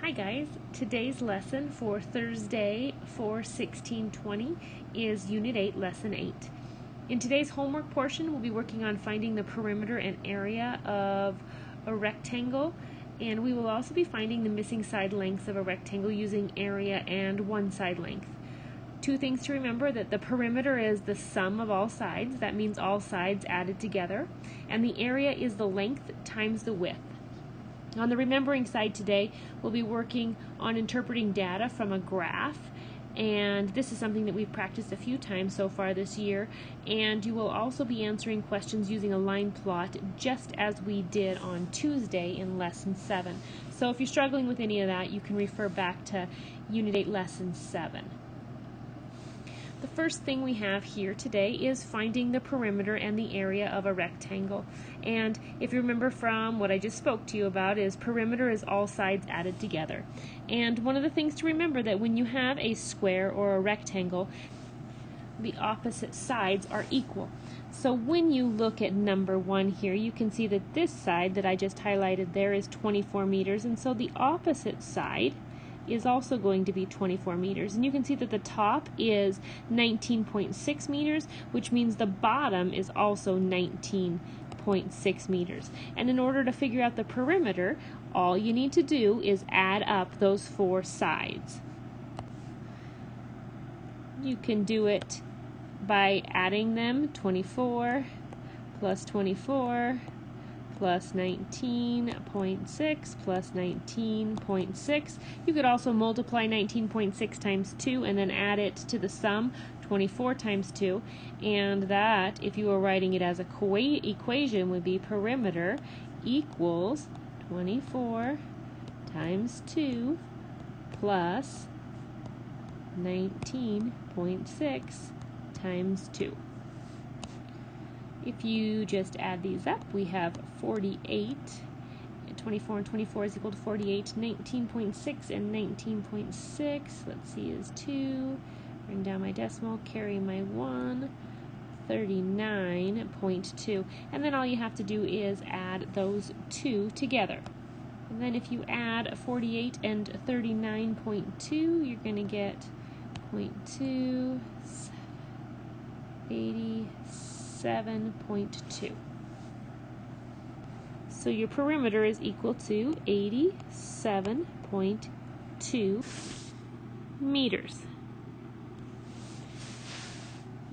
Hi guys, today's lesson for Thursday 4/16/20 is Unit 8, Lesson 8. In today's homework portion, we'll be working on finding the perimeter and area of a rectangle, and we will also be finding the missing side lengths of a rectangle using area and one side length. Two things to remember: that the perimeter is the sum of all sides, that means all sides added together, and the area is the length times the width. On the remembering side today, we'll be working on interpreting data from a graph, and this is something that we've practiced a few times so far this year, and you will also be answering questions using a line plot just as we did on Tuesday in Lesson 7. So if you're struggling with any of that, you can refer back to Unit 8, Lesson 7. The first thing we have here today is finding the perimeter and the area of a rectangle. And if you remember from what I just spoke to you about, is perimeter is all sides added together. And one of the things to remember that when you have a square or a rectangle, the opposite sides are equal. So when you look at number 1 here, you can see that this side that I just highlighted there is 24 meters, and so the opposite side is also going to be 24 meters. And you can see that the top is 19.6 meters, which means the bottom is also 19.6 meters. And in order to figure out the perimeter, all you need to do is add up those four sides. You can do it by adding them: 24 plus 24 plus 19.6 plus 19.6. You could also multiply 19.6 times 2 and then add it to the sum, 24 times 2, and that, if you were writing it as a equation, would be perimeter equals 24 times 2 plus 19.6 times 2. If you just add these up, we have 48. 24 and 24 is equal to 48. 19.6 and 19.6, let's see, is 2. Bring down my decimal, carry my 1. 39.2. And then all you have to do is add those two together. And then if you add 48 and 39.2, you're going to get 0.2, 87.2. So your perimeter is equal to 87.2 meters.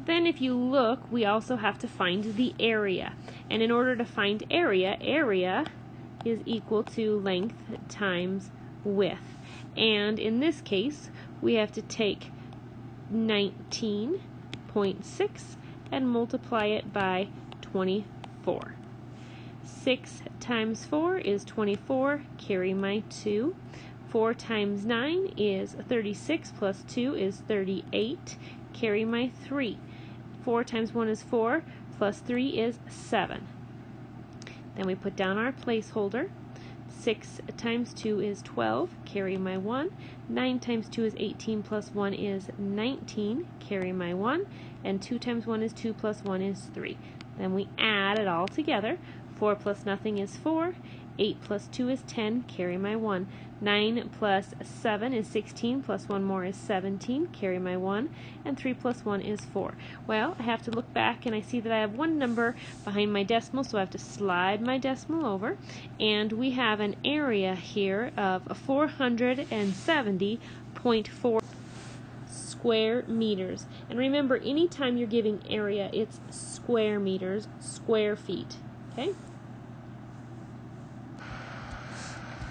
Then if you look, we also have to find the area. And in order to find area, area is equal to length times width. And in this case, we have to take 19.6 and multiply it by 24. 6 times 4 is 24, carry my 2. 4 times 9 is 36, plus 2 is 38, carry my 3. 4 times 1 is 4, plus 3 is 7. Then we put down our placeholder. 6 times 2 is 12, carry my 1. 9 times 2 is 18, plus 1 is 19, carry my 1. And 2 times 1 is 2, plus 1 is 3. Then we add it all together. 4 plus nothing is 4. 8 plus 2 is 10, carry my 1. 9 plus 7 is 16, plus 1 more is 17, carry my 1. And 3 plus 1 is 4. Well, I have to look back and I see that I have one number behind my decimal, so I have to slide my decimal over. And we have an area here of 470.4 square meters. And remember, anytime you're giving area, it's square meters, square feet. Okay?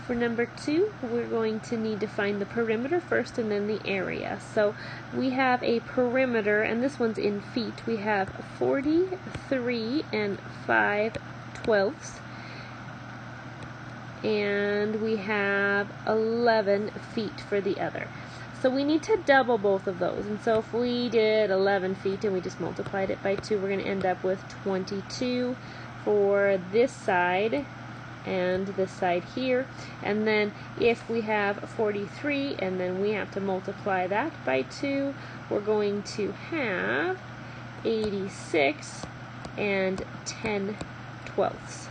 For number 2, we're going to need to find the perimeter first and then the area. So we have a perimeter, and this one's in feet. We have 43 and 5/12, and we have 11 feet for the other. So we need to double both of those. And so if we did 11 feet and we just multiplied it by 2, we're going to end up with 22 for this side and this side here. And then if we have 43 and then we have to multiply that by 2, we're going to have 86 and 10/12.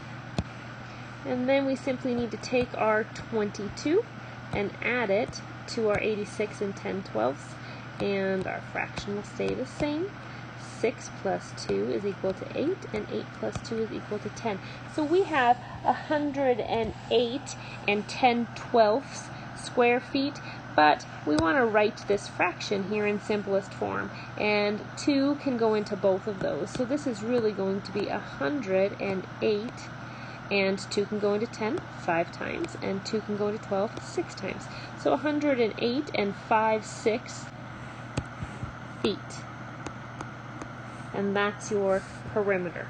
And then we simply need to take our 22 and add it to our 86 and 10/12, and our fraction will stay the same. 6 plus 2 is equal to 8, and 8 plus 2 is equal to 10. So we have 108 and 10/12 square feet, but we want to write this fraction here in simplest form, and 2 can go into both of those. So this is really going to be 108, and 2 can go into 10 5 times, and 2 can go into 12 6 times. So 108 and 5/6 feet. And that's your perimeter.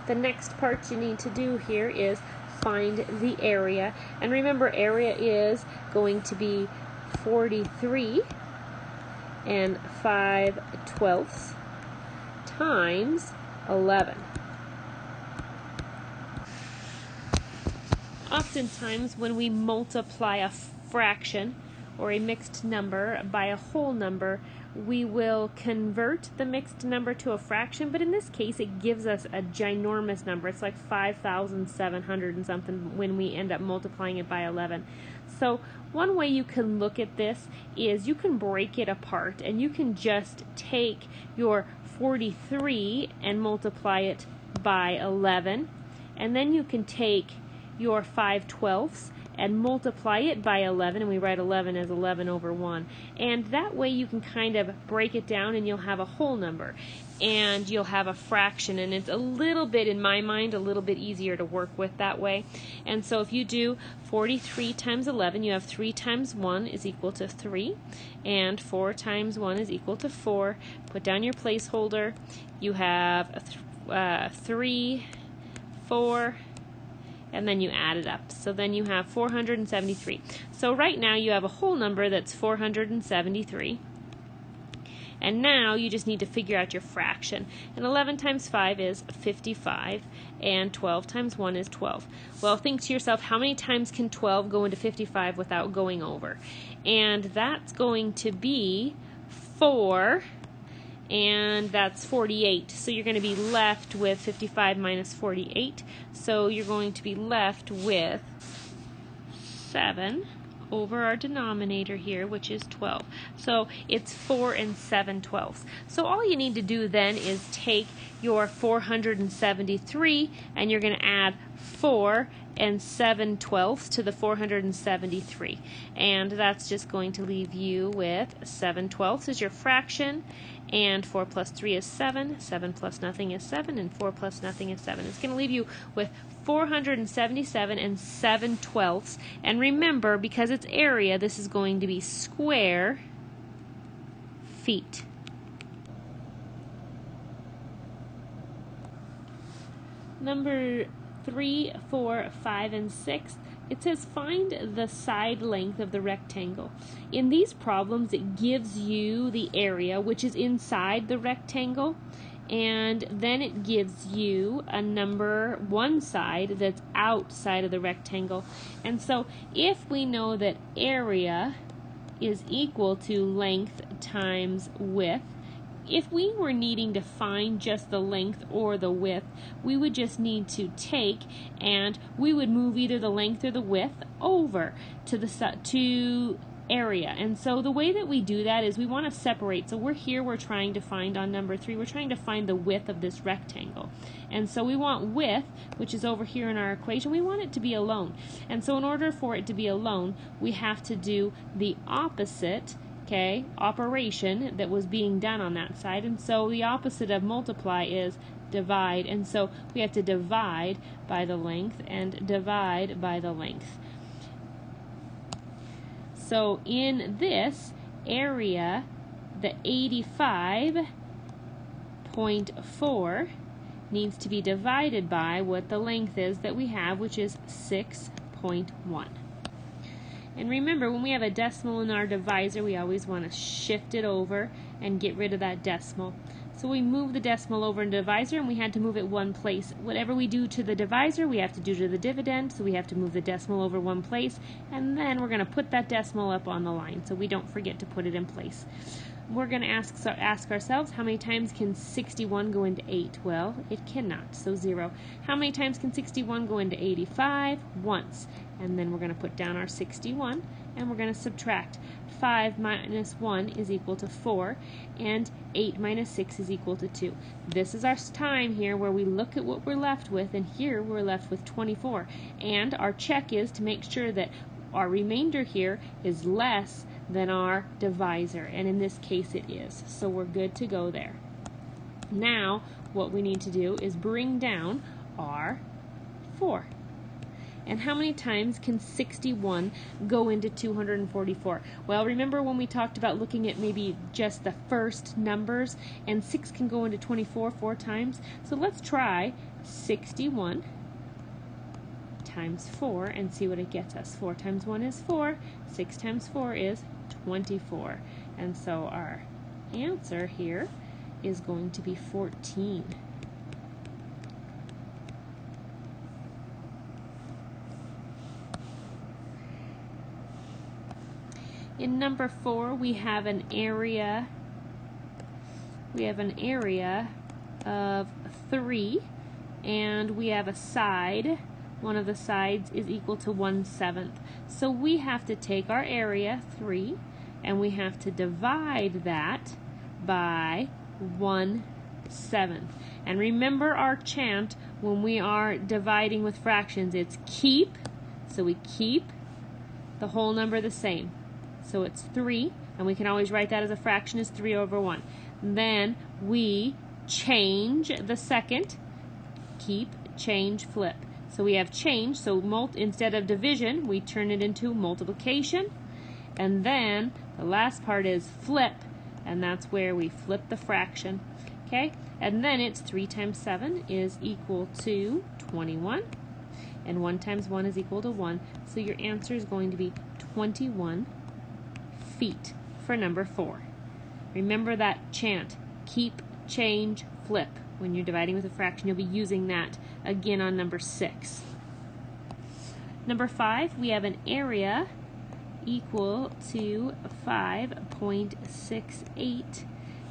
The next part you need to do here is find the area. And remember, area is going to be 43 and 5/12 times 11. Oftentimes when we multiply a fraction or a mixed number by a whole number, we will convert the mixed number to a fraction, but in this case it gives us a ginormous number. It's like 5,700 and something when we end up multiplying it by 11. So one way you can look at this is you can break it apart, and you can just take your 43 and multiply it by 11, and then you can take your 5/12 and multiply it by 11, and we write 11 as 11 over 1. And that way you can kind of break it down, and you'll have a whole number, and you'll have a fraction, and it's a little bit, in my mind, a little bit easier to work with that way. And so if you do 43 times 11, you have 3 times 1 is equal to 3, and 4 times 1 is equal to 4. Put down your placeholder. You have 3, 4, and then you add it up. So then you have 473. So right now you have a whole number that's 473. And now you just need to figure out your fraction. And 11 times 5 is 55, and 12 times 1 is 12. Well, think to yourself, how many times can 12 go into 55 without going over? And that's going to be 4, and that's 48. So you're going to be left with 55 minus 48. So you're going to be left with 7 over our denominator here, which is 12. So it's 4 and 7/12. So all you need to do then is take your 473, and you're going to add 4 and 7/12 to the 473. And that's just going to leave you with 7/12 as your fraction, and 4 plus 3 is 7, 7 plus nothing is 7, and 4 plus nothing is 7. It's going to leave you with 477 and 7/12. And remember, because it's area, this is going to be square feet. Number 3, 4, 5, and 6. It says find the side length of the rectangle. In these problems, it gives you the area, which is inside the rectangle, and then it gives you a number one side that's outside of the rectangle. And so if we know that area is equal to length times width, if we were needing to find just the length or the width, we would just need to take, and we would move either the length or the width over to area. And so the way that we do that is we want to separate. So we're trying to find, on number 3, we're trying to find the width of this rectangle. And so we want width, which is over here in our equation, we want it to be alone. And so in order for it to be alone, we have to do the opposite, okay, operation that was being done on that side. And so the opposite of multiply is divide. And so we have to divide by the length and divide by the length. So in this area, the 85.4 needs to be divided by what the length is that we have, which is 6.1. And remember, when we have a decimal in our divisor, we always want to shift it over and get rid of that decimal. So we move the decimal over in the divisor, and we had to move it one place. Whatever we do to the divisor, we have to do to the dividend, so we have to move the decimal over one place, and then we're going to put that decimal up on the line so we don't forget to put it in place. We're going to ask ourselves, how many times can 61 go into 8? Well, it cannot, so 0. How many times can 61 go into 85? Once. and then we're going to put down our 61, and we're going to subtract. 5 minus 1 is equal to 4, and 8 minus 6 is equal to 2. This is our time here where we look at what we're left with, and here we're left with 24. And our check is to make sure that our remainder here is less than our divisor, and in this case it is. So we're good to go there. Now what we need to do is bring down our 4. And how many times can 61 go into 244? Well, remember when we talked about looking at maybe just the first numbers, and 6 can go into 24 4 times? So let's try 61 times 4 and see what it gets us. 4 times 1 is 4, 6 times 4 is 24. And so our answer here is going to be 14. In number 4, we have an area of 3, and we have a side. One of the sides is equal to 1/7. So we have to take our area, 3, and we have to divide that by 1/7. And remember our chant when we are dividing with fractions, it's keep, so we keep the whole number the same. So it's 3, and we can always write that as a fraction as 3 over 1. Then we change the second, keep, change, flip. So we have change, so instead of division, we turn it into multiplication. And then the last part is flip, and that's where we flip the fraction. Okay? And then it's 3 times 7 is equal to 21, and 1 times 1 is equal to 1. So your answer is going to be 21 feet for number 4. Remember that chant, keep, change, flip. When you're dividing with a fraction, you'll be using that again on number 6. Number 5, we have an area equal to 5.68.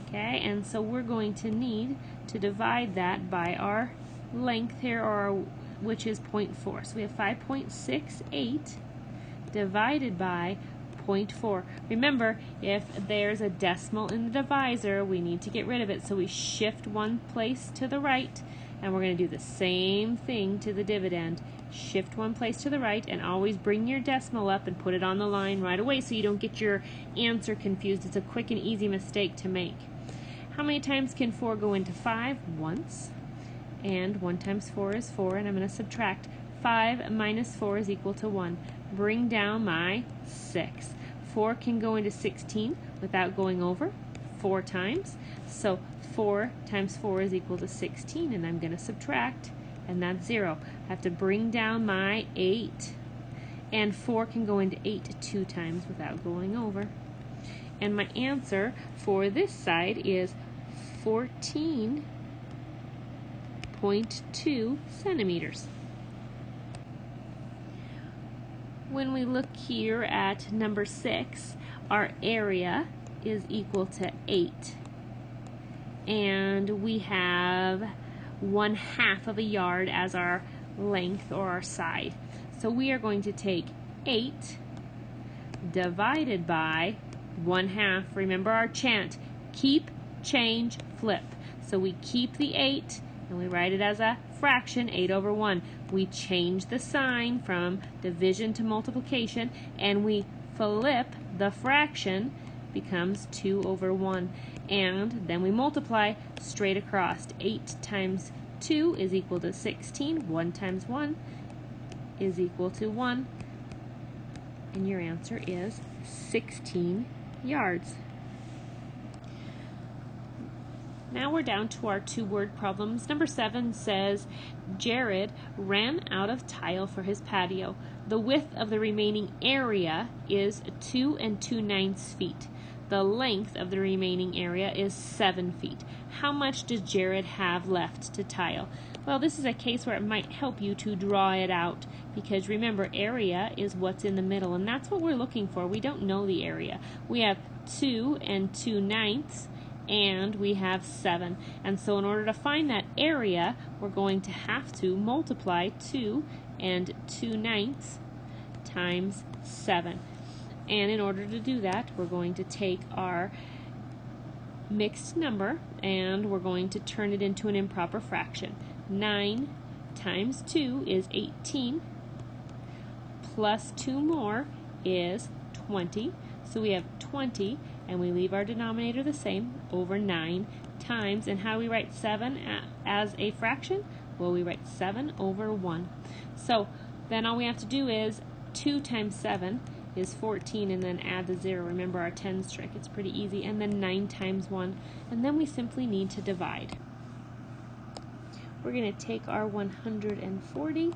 Okay, and so we're going to need to divide that by our length here, which is 0.4. So we have 5.68 divided by 0.4. Remember, if there's a decimal in the divisor, we need to get rid of it. So we shift one place to the right, and we're going to do the same thing to the dividend. Shift one place to the right, and always bring your decimal up and put it on the line right away so you don't get your answer confused. It's a quick and easy mistake to make. How many times can 4 go into 5? Once. And 1 times 4 is 4, and I'm going to subtract. 5 minus 4 is equal to 1. Bring down my 6. 4 can go into 16 without going over 4 times. So 4 times 4 is equal to 16, and I'm going to subtract, and that's 0. I have to bring down my 8. And 4 can go into 8 2 times without going over. And my answer for this side is 14.2 centimeters. When we look here at number 6, our area is equal to 8. And we have 1/2 of a yard as our length or our side. So we are going to take 8 divided by 1/2. Remember our chant, keep, change, flip. So we keep the 8 and we write it as a fraction, 8 over 1. We change the sign from division to multiplication, and we flip the fraction, becomes 2 over 1. And then we multiply straight across. 8 times 2 is equal to 16. 1 times 1 is equal to 1. And your answer is 16 yards. Now we're down to our 2-word problems. Number 7 says, Jared ran out of tile for his patio. The width of the remaining area is 2 2/9 feet. The length of the remaining area is 7 feet. How much does Jared have left to tile? Well, this is a case where it might help you to draw it out, because remember, area is what's in the middle, and that's what we're looking for. We don't know the area. We have 2 2/9, and we have 7. And so in order to find that area, we're going to have to multiply 2 2/9 times 7. And in order to do that, we're going to take our mixed number and we're going to turn it into an improper fraction. 9 times 2 is 18, plus 2 more is 20. So we have 20, and we leave our denominator the same, over 9 times, and how we write 7 as a fraction? Well, we write 7 over 1. So then all we have to do is 2 times 7 is 14, and then add the 0. Remember our tens trick, it's pretty easy. And then 9 times 1, and then we simply need to divide. We're going to take our 140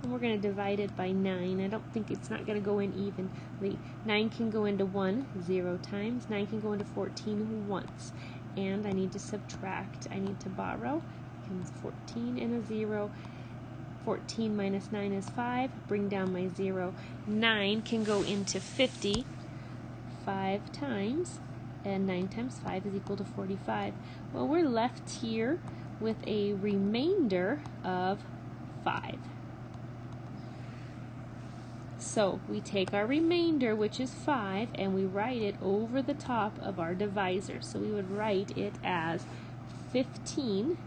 and we're going to divide it by 9. I don't think it's not going to go in evenly. 9 can go into 1 0 times. 9 can go into 14 once. And I need to subtract. I need to borrow. Comes 14 and a 0. 14 minus 9 is 5. Bring down my 0. 9 can go into 50 5 times. And 9 times 5 is equal to 45. Well, we're left here with a remainder of 5. So we take our remainder, which is 5, and we write it over the top of our divisor. So we would write it as 15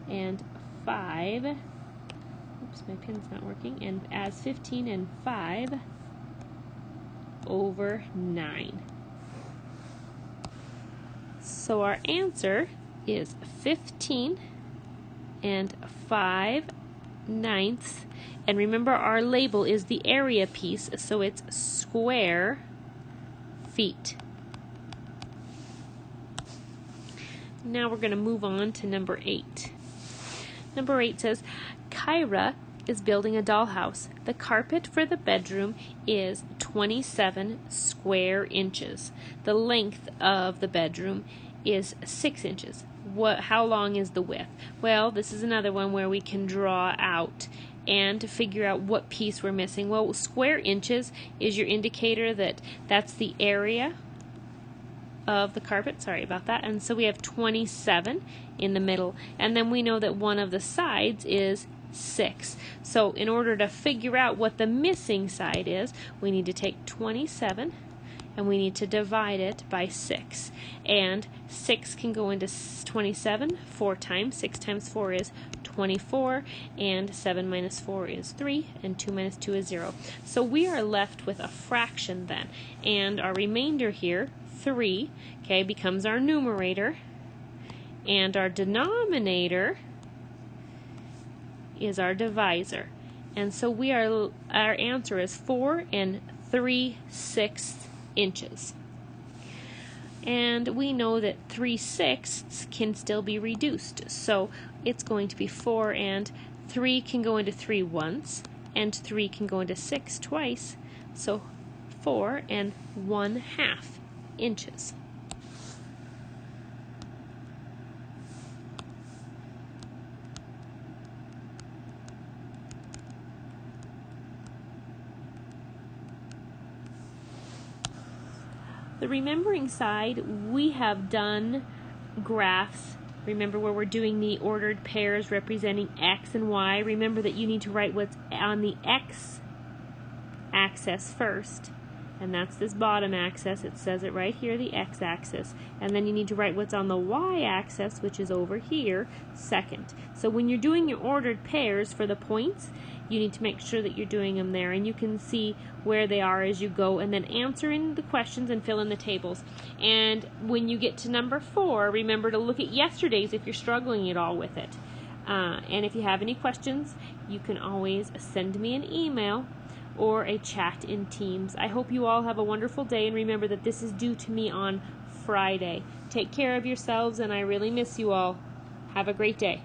and 5. Oops, my pen's not working. And as 15 and 5 over 9. So our answer is 15 and 5/9. And remember, our label is the area piece, so it's square feet. Now we're going to move on to number 8. Number 8 says, Kyra is building a dollhouse. The carpet for the bedroom is 27 square inches. The length of the bedroom is 6 inches. How long is the width? Well, this is another one where we can draw out and to figure out what piece we're missing. Well, square inches is your indicator that that's the area of the carpet. Sorry about that. And so we have 27 in the middle. And then we know that one of the sides is 6. So in order to figure out what the missing side is, we need to take 27 and we need to divide it by 6. And 6 can go into 27 4 times. 6 times 4 is 24, and 7 minus 4 is 3, and 2 minus 2 is 0. So we are left with a fraction then, and our remainder here, 3, okay, becomes our numerator, and our denominator is our divisor. And so our answer is 4 3/6 inches. And we know that 3/6 can still be reduced. So it's going to be 4, and 3 can go into 3 once, and 3 can go into 6 twice. So 4 1/2 inches. The remembering side, we have done graphs. Remember where we're doing the ordered pairs representing x and y. Remember that you need to write what's on the x-axis first. And that's this bottom axis. It says it right here, the x-axis. And then you need to write what's on the y-axis, which is over here, second. So when you're doing your ordered pairs for the points, you need to make sure that you're doing them there, and you can see where they are as you go, and then answer in the questions and fill in the tables. And when you get to number 4, remember to look at yesterday's if you're struggling at all with it. And if you have any questions, you can always send me an email or a chat in Teams. I hope you all have a wonderful day, and remember that this is due to me on Friday. Take care of yourselves, and I really miss you all. Have a great day.